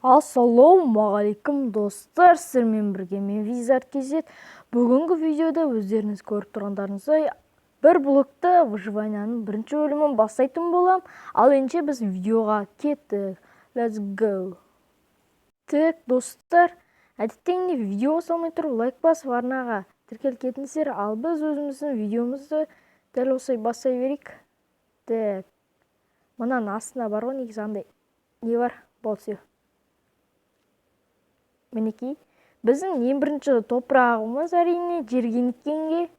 Ассалаумағалейкум достар, сіздермен бірге мен Визард KZ. Бүгінгі видеода өздеріңіз көріп тұрғандарыңыздай бір блокта выживанияның бірінші бөлімін бастайтын болам. Ал енді біз видеоға кеттік. Let's go. Так, достар, әдеттегідей видео салмай тұрып лайк басып арнаға тіркеліп кетіңіздер, ал біз өзіміздің видеомызды дәл осылай бастай берейік. Так, мынаның астына бар ғой, негізі андай не бар? Болды. Мінекей, біздің ең бірінші топырағымыз әрине жергеніткенге.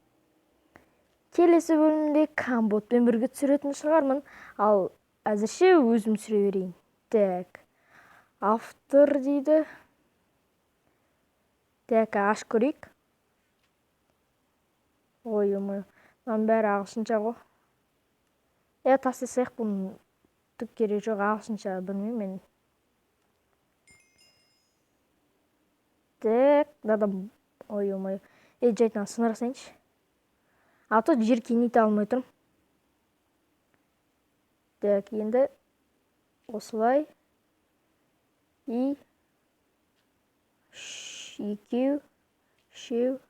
Келесі бөлімде Камботпен бірге түсіретін шығармын, ал әзірше өзім түсіре берейін. Так, автор дейді. Так, аш көрейік. Ой-ой, мынаның бәрі ағылшынша ғой. Тастасақ, бұның түк керек жоқ, ағылшынша білмеймін мен. Так, дадам. Ой-ой, жайтынан сынырасайыншы. А то жер кенейте алмай тұрмын. Так, енді осылай. И екеу, үшеу,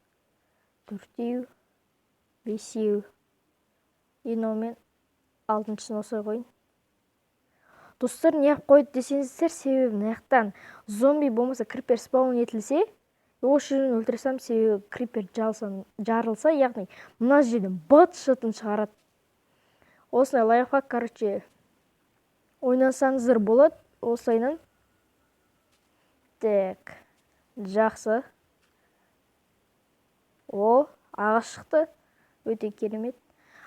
төртеу, бесеу. Мен алтыншыны осылай қойын. Достар, неғып қойды десеңіздер, себебі мынаяқтан зомби болмаса крипер спаун етілсе, осы жерден өлтірсем, себебі крипер жарылса, яғни мына жерден быт-шытын шығарады. Осылай лайфхак, короче, ойнасаңыздар болады осылайынан. Так, жақсы. Ағаш шықты. Өте керемет.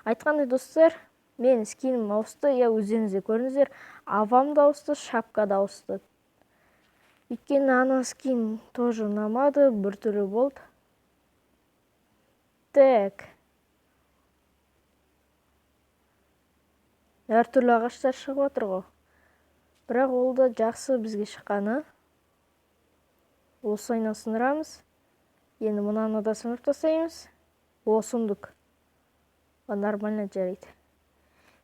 Айтқандай достар, мен скинім ауысты, өздеріңізде көріңіздер, авам да ауысты, шапка да ауысты. Өйткені ана скин тоже ұнамады, бір түрі болды. Так. Әртүрлі ағаштар шығып отыр ғой. Бірақ ол да жақсы бізге шыққаны. Осылайынан сындырамыз. Енді мынаны да сындырып тастаймыз. Сундук. Нормально жарайды.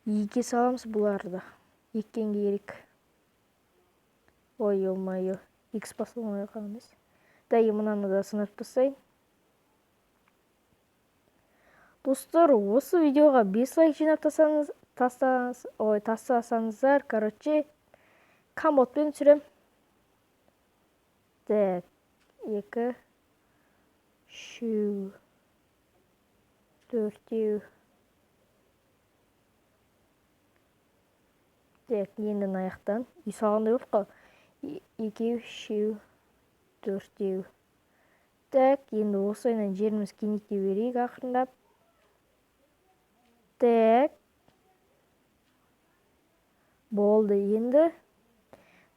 Еке саламыз бұларды. Еккенге керек. Ой-ой-ой. Икс басылмай қаламыз. Дәйі мынаны да сындырып тастайын. Достар, осы видеоға 5 лайк жинап тастасаңыздар, короче, Камботпен түсірем. Так, 2, 3, 4. Так, енді аяқтан үй салғандай болып қал. 2, 3, 4. Так, енді осылайынан жеріміз кенейте берейік ақырындап. Так. Болды, енді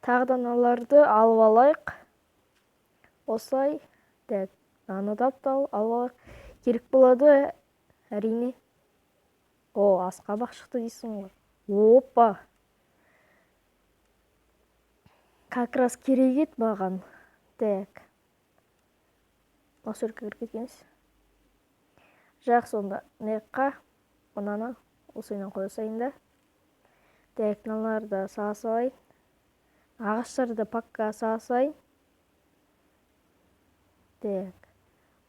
тағдан аларды алып алайық. Осылай. Так, анадапты алып алайық. Керек болады, әрине. Асқабақ шықты дейсің ғой. Опа. Как раз керек ет маған. Так. Осы өрке кеткеніз. Жақсы, онда неққа мынаны осыйынан қойсайын да. Так, мыналарды саға салайын. Ағаштарды пакка саға салайын. Так.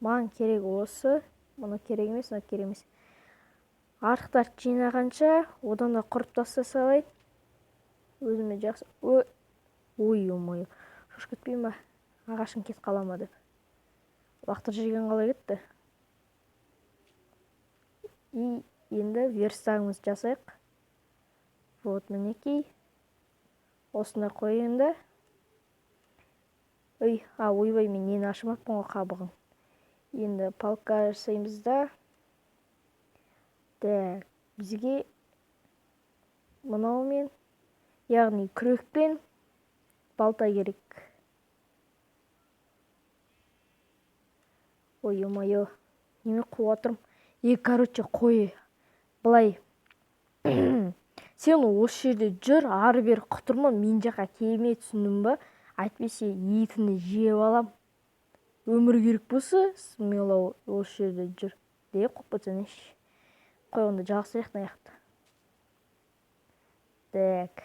Маған керек осы. Мұны керек емес, мұны керек емес. Арықтар жинағанша одан да құрып таста салайын. Өзіме жақсы. Ой-ой-ой. Шош кетпейін ба? Ағашын кет қалама деп. Лақтыр жеген қалай кетті. И енді верстагымыз жасайық. Вот, мінекей. Осында қойында. Ойбай, мен нені ашымаппын ғой қабығын. Енді палка жасаймыз да. Так, бізге мынаумен, яғни күрекпен балта керек. Ой-ой-ой, неме қуып отырмын. Короче, қой. Былай. Сен осы жерде жүр, ары-бері құтырма, мен жаққа келмей, түсіндің ба? Әйтпесе етіні жеп алам. Өмір керек болса, смело осы жерде жүр. Де қоппатсың еш. Қой, онда жақсы аяқты. Так.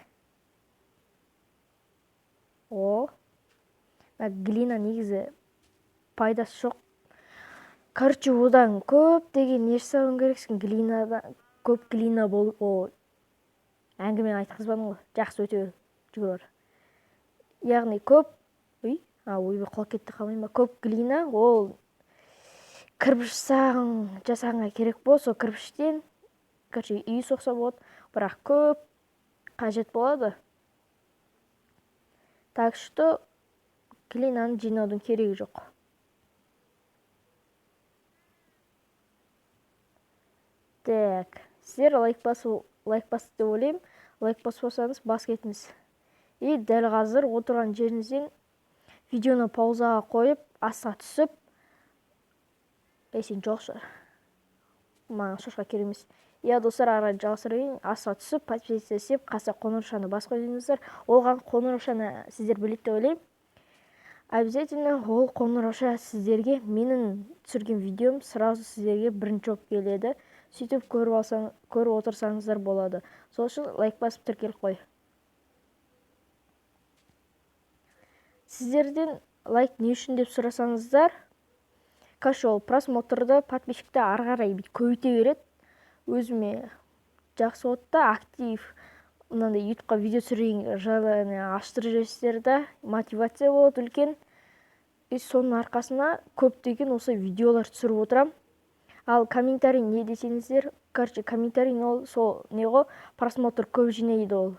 глина негізі пайдасы жоқ. Короче, одан көп деген не жасауың керексің. Көп глина болып, әңгіме айтқызбадың ғой. Жақсы, өте жүгір. Яғни көп, ойбай құлап кетті қалмайын ба. Көп глина ол кірпіш жасағанға керек болса, сол кірпіштен, короче, үй соқса болады, бірақ көп қажет болады. Так что глинаны жинаудың керегі жоқ. Так, сіздер лайк басты деп ойлаймын. Лайк баспасаңыз бас кетіңіз. И дәл қазір отырған жеріңізден видеоны паузаға қойып, асқа түсіп, сен жоқ шығар. Маған шошқа керек емес. Достар, ары жалғастырайын. Асқа түсіп, подписаться істеп, қасқа қоңыршаны бас қойыңыздар. Олған қоңыршаны сіздер біледі деп ойлаймын. Обязательно ол қоңырауша сіздерге менің түсірген видеом сразу сіздерге бірінші болып келеді. Сөйтіп көріп отырсаңыздар болады. Сол үшін лайк басып тіркеліп қой. Сіздерден лайк не үшін деп сұрасаңыздар, короче, ол просмотрды, подписчикті ары қарай көбейте береді. Өзіме жақсы болады да, актив мынандай ютубқа видео түсірген желание аштырып жіберсіздер да, мотивация болады үлкен. И соның арқасына көптеген осы видеолар түсіріп отырам. Ал комментарий не десеңіздер, короче, комментарий ол сол не ғой, просмотр көп жинайды ол.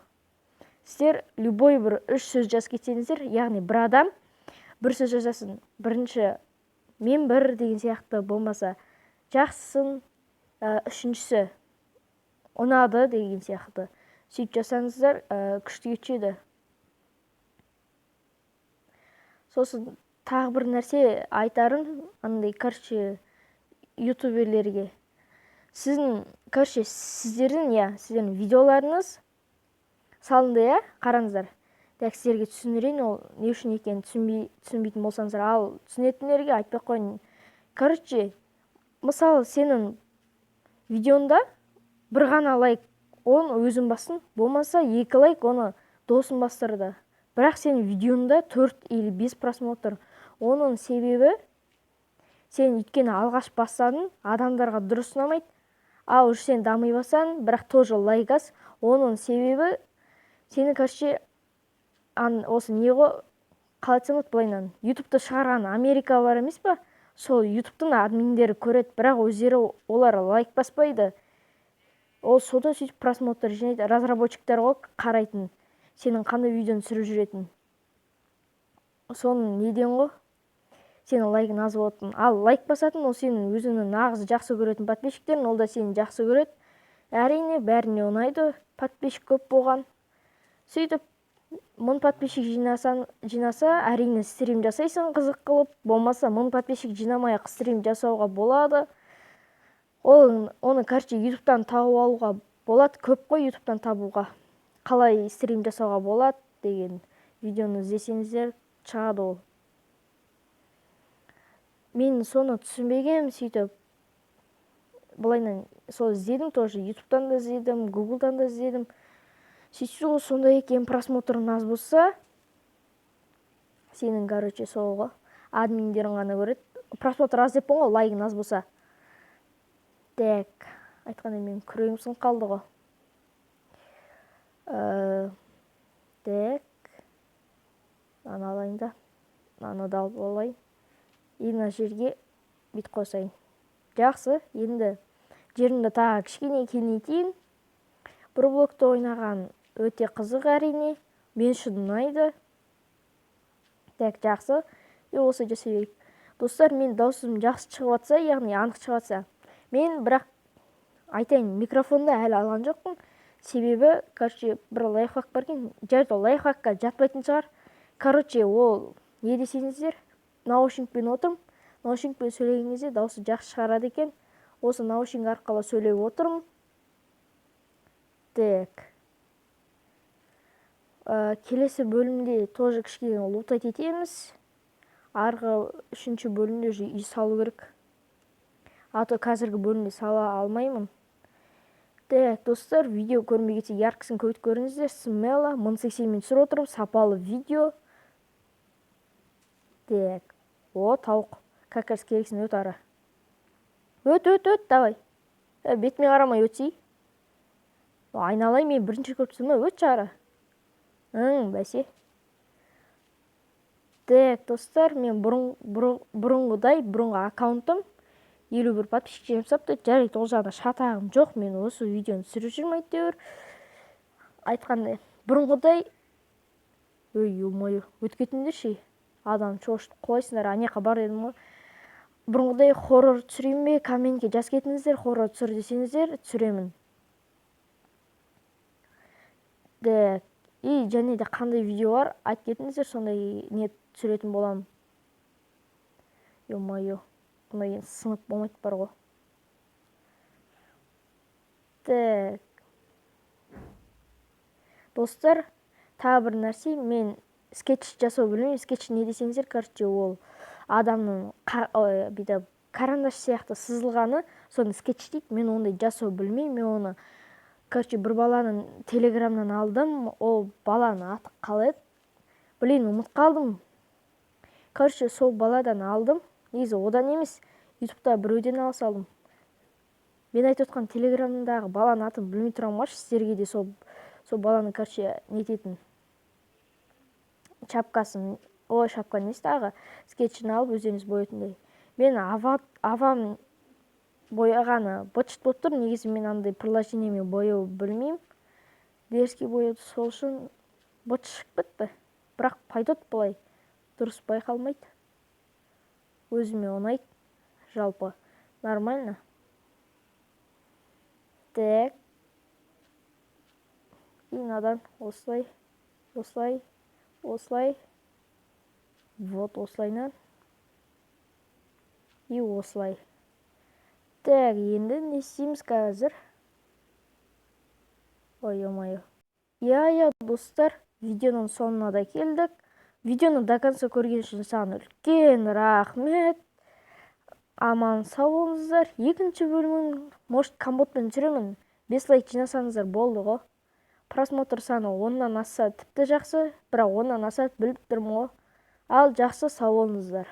Сіздер любой бір 3 сөз жазып кетсеңіздер, яғни бір адам бір сөз жазасын. Бірінші мен бір деген сияқты болмаса, жақсысын, үшіншісі ұнады деген сияқты. Сөйтіп жасаңыздар, күшті кетеді. Сосын тағы бір нәрсе айтарым, андай, короче, ютуберлерге. Сіздердің видеоларыңыз салынды, қараңыздар. Так, сіздерге түсіндірейін, ол не үшін екенін түсінбейтін болсаңыздар, ал түсінетіндерге айтпай қойын. Короче, мысалы, сенің видеонда бір ғана лайк, оны өзің бассын, болмаса 2 лайк, оны досын бастырды. Бірақ сенің видеонда 4 или 5 просмотр. Оның себебі, сен өйткені алғаш бастадың, адамдарға дұрыс ұнамайды. Ал сен дамый басаң, бірақ тоже лайк аз. Оның себебі, сені, короче, осы не ғой, қалай айтсам болады былайынан. ютубты шығарған Америка бар емес па? Сол ютубтың админдері көреді, бірақ өздері олар лайк баспайды. Ол содан сөйтіп просмотр жинайды. Разработчиктер ғой қарайтын, сенің қандай видеоны түсіріп жүретін. Соның неден ғой, сенің лайкың аз болатын. Ал лайк басатын, ол сенің өзіңнің нағыз жақсы көретін подписчиктерің, ол да сені жақсы көреді. Әрине, бәріне ұнайды, подписчик көп болған. Сөйтіп, 1000 подписчик жинаса, әрине стрим жасайсың қызық қылып, болмаса 1000 подписчик жинамай-ақ стрим жасауға болады. Оны, короче, ютубтан тауып алуға болады, көп қой ютубтан табуға. Қалай стрим жасауға болады деген видеоны іздесеңіздер шығады ол. Мен соны түсінбегем, сөйтіп, бұлайынан сол іздедім тоже, ютубтан да іздедім, гуглдан да іздедім. Сөйтіп, сондай екен просмотрың аз болса, сенің, короче, солға админдерің ғана көреді. Просмотр аз деп ғой, лайкың аз болса. Так, айтқанда мен күрегім сынып қалды ғой. Так, мынаны алайын да, мынаны да алып алайын. Мына жерге бет қосайын. Жақсы, енді жерімді тағы кішкене кеңейтейін. Бір блокты ойнаған өте қызық әрине, мен үшін ұнайды. Так, жақсы, осы жасай берейік. Достар, мен даусым жақсы шығып жатса, яғни анық шығып жатса, мен бірақ айтайын, микрофонда әлі алған жоқпын. Себебі, короче, бір лайфхак бар екен, жарты лайфхакқа жатпайтын шығар. Короче, ол не десеңіздер, наушникпен отырмын. Наушникпен сөйлеген кезде дауысы жақсы шығарады екен. Осы наушник арқылы сөйлеп отырмын. Так. Келесі бөлімде тоже кішкене лутать етеміз. Арғы 3-ші бөлімде үй салу керек. Ато қазіргі бөлімде сала алмаймын. Так, достар, видео көрмей кетсе яркісін көбейт көріңіздер. Смело 1080 мен түсіріп отырмын, сапалы видео. Так. О, тауық. Как раз керексің, өт ара. Өт, давай. Бетіме қарамай өтсей. Айналай, мен бірінші көріп тұрмын, өтші ара. Бәсе. Так, достар, мен бұрынғы аккаунтым 51 подписчик жемсапты. Жарайды, ол жағында шатағым жоқ, мен осы видеоны түсіріп жүрмін әйтеуір. Айтқандай, бұрынғыдай, ой, өткетіңдер ше. Адам шошты қойсыңдар, анеқа бар едім ғой. Бұрынғыдай хоррор түсірейін бе, комментке жаз кетіңіздер, хоррор түсір десеңіздер, түсіремін. Так, и және де қандай видео бар, айтып кетіңіздер, сондай не түсіретін болам. Ё-моё, бұндай сынып болмайды бар ғой. Так. Достар, тағы бір нәрсе, мен скетч жасау білмеймін. Скетч не десеңіздер, короче, ол адамның карандаш сияқты сызылғаны, соны скетч дейді. Мен ондай жасау білмеймін. Мен оны, короче, бір баланың телеграмнан алдым. Ол баланың аты қалай еді? Блин, ұмыт қалдым. Короче, сол баладан алдым. Негізі одан емес, ютубта біреуден ала салдым. Мен айтып отқан телеграмдағы баланың атын білмей тұрамын ғой, сіздерге де сол баланың, короче, нететін шапкасын, шапка несі тағы, скетчін алып өздеріңіз боятындай. Мен авам бояғаны быт-шыт болып тұр. Негізі мен андай приложениемен бояу білмеймін. Дерзкий бояуды, сол үшін быт-шыт бітті. Бірақ пайдат бұлай дұрыс байқалмайды. Өзіме ұнайды. Жалпы нормально. Так. И надан осылай. Вот осылайнан. И осылай. Так, енді не істейміз қазір? Ой-ой-ой. Я, достар, видеоның соңына да келдік. Видеоны до конца көрген үшін саған үлкен рахмет. Аман сау болыңыздар. Екінші бөлімін, может, компотпен түсіремін. 5 лайк жинасаңыздар болды ғой. Просмотр саны 10-нан асса тіпті жақсы, бірақ 10-нан асса біліп тұрмын ғой. Ал жақсы, сау болыңыздар.